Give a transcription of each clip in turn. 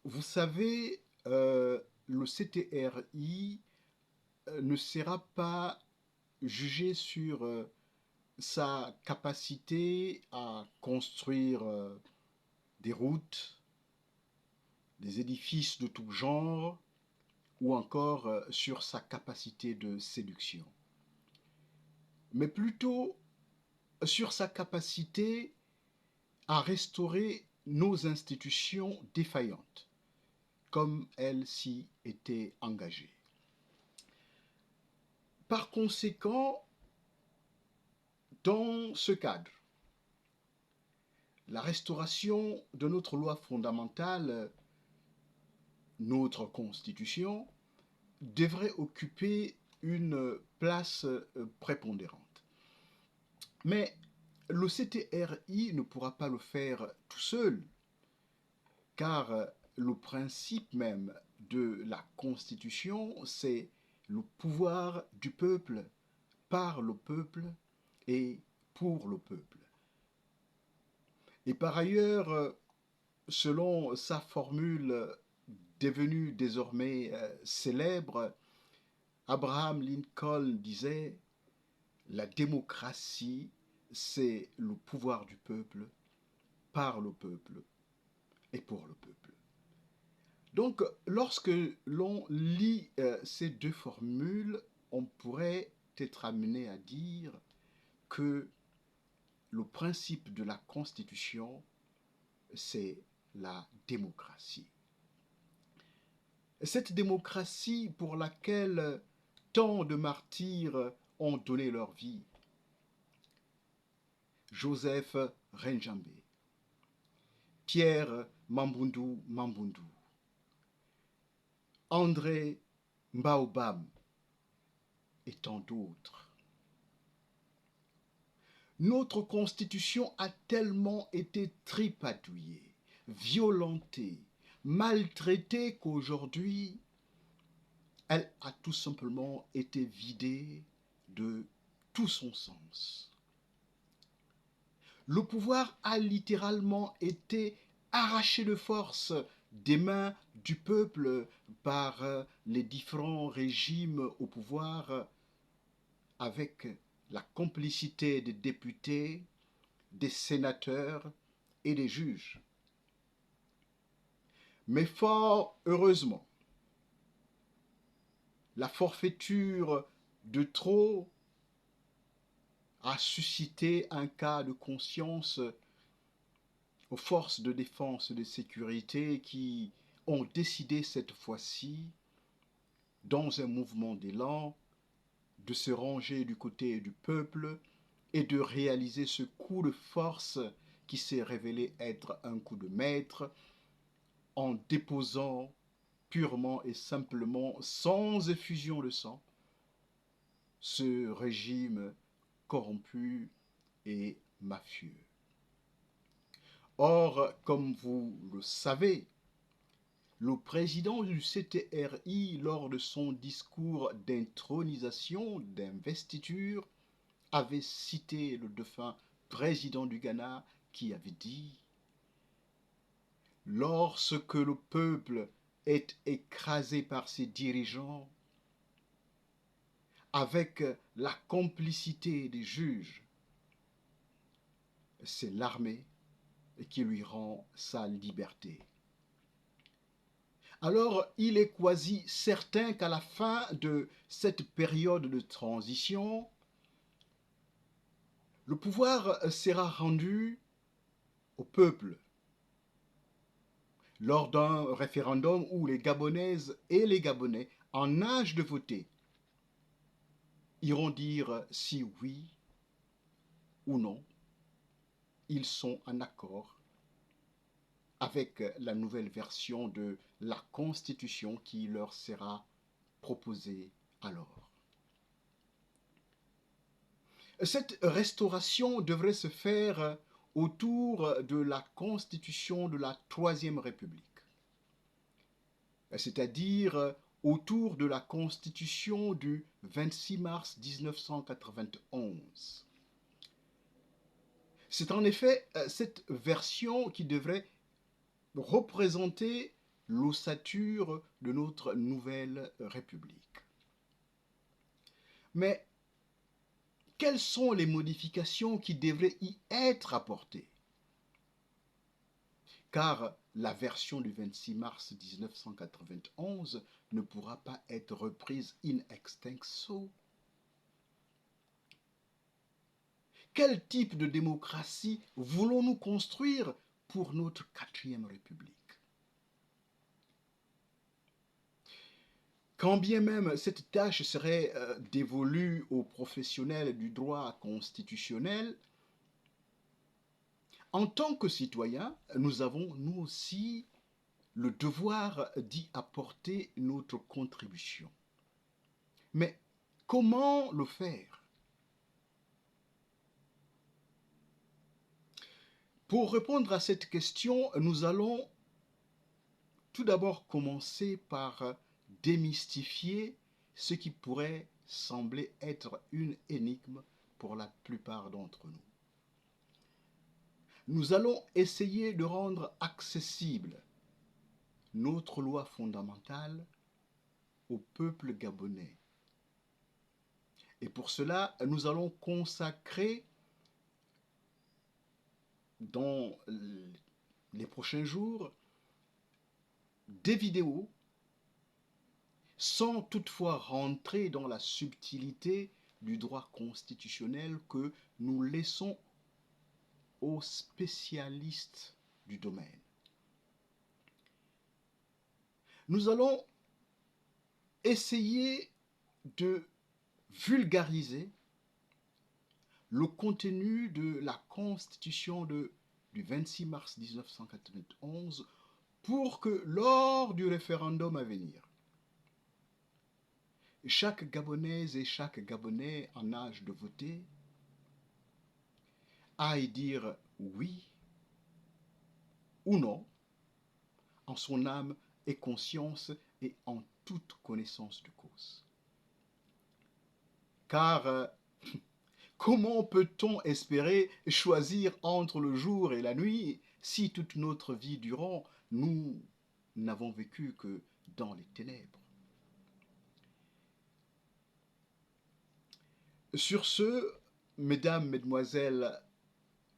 Vous savez, le CTRI ne sera pas jugé sur sa capacité à construire des routes, des édifices de tout genre, ou encore sur sa capacité de séduction, mais plutôt sur sa capacité à restaurer nos institutions défaillantes, comme elle s'y était engagée. Par conséquent, dans ce cadre, la restauration de notre loi fondamentale, notre Constitution, devrait occuper une place prépondérante. Mais le CTRI ne pourra pas le faire tout seul, car le principe même de la Constitution, c'est le pouvoir du peuple, par le peuple et pour le peuple. Et par ailleurs, selon sa formule devenue désormais célèbre, Abraham Lincoln disait: la démocratie, c'est le pouvoir du peuple, par le peuple et pour le peuple. Donc, lorsque l'on lit ces deux formules, on pourrait être amené à dire que le principe de la Constitution, c'est la démocratie. Cette démocratie pour laquelle tant de martyrs ont donné leur vie. Joseph Renjambe, Pierre Mambundu Mambundu, André Mbaobam et tant d'autres. Notre Constitution a tellement été tripatouillée, violentée, maltraitée qu'aujourd'hui, elle a tout simplement été vidée de tout son sens. Le pouvoir a littéralement été arraché de force des mains du peuple par les différents régimes au pouvoir, avec la complicité des députés, des sénateurs et des juges. Mais fort heureusement, la forfaiture de trop a suscité un cas de conscience aux forces de défense et de sécurité qui ont décidé cette fois-ci, dans un mouvement d'élan, de se ranger du côté du peuple et de réaliser ce coup de force qui s'est révélé être un coup de maître, en déposant purement et simplement, sans effusion de sang, ce régime corrompu et mafieux. Or, comme vous le savez, le président du CTRI, lors de son discours d'intronisation, d'investiture, avait cité le défunt président du Ghana qui avait dit: lorsque le peuple est écrasé par ses dirigeants, avec la complicité des juges, c'est l'armée qui lui rend sa liberté. Alors, il est quasi certain qu'à la fin de cette période de transition, le pouvoir sera rendu au peuple lors d'un référendum où les Gabonaises et les Gabonais en âge de voter iront dire si oui ou non ils sont en accord avec la nouvelle version de la Constitution qui leur sera proposée alors. Cette restauration devrait se faire autour de la Constitution de la Troisième République, c'est-à-dire autour de la Constitution du 26 mars 1991. C'est en effet cette version qui devrait représenter l'ossature de notre nouvelle République. Mais quelles sont les modifications qui devraient y être apportées? Car la version du 26 mars 1991 ne pourra pas être reprise in extenso. Quel type de démocratie voulons-nous construire pour notre 4e République? Quand bien même cette tâche serait dévolue aux professionnels du droit constitutionnel, en tant que citoyens, nous avons nous aussi le devoir d'y apporter notre contribution. Mais comment le faire? Pour répondre à cette question, nous allons tout d'abord commencer par démystifier ce qui pourrait sembler être une énigme pour la plupart d'entre nous. Nous allons essayer de rendre accessible notre loi fondamentale au peuple gabonais. Et pour cela, nous allons consacrer dans les prochains jours des vidéos sans toutefois rentrer dans la subtilité du droit constitutionnel que nous laissons aux spécialistes du domaine. Nous allons essayer de vulgariser le contenu de la Constitution du 26 mars 1991 pour que lors du référendum à venir, chaque Gabonaise et chaque Gabonais en âge de voter aille dire oui ou non en son âme et conscience et en toute connaissance de cause. Car comment peut-on espérer choisir entre le jour et la nuit si toute notre vie durant, nous n'avons vécu que dans les ténèbres? Sur ce, mesdames, mesdemoiselles,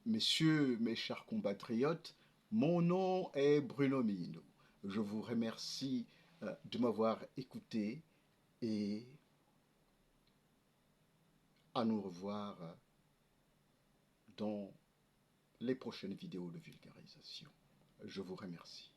messieurs, mes chers compatriotes, mon nom est Bruno Mino. Je vous remercie de m'avoir écouté et à nous revoir dans les prochaines vidéos de vulgarisation. Je vous remercie.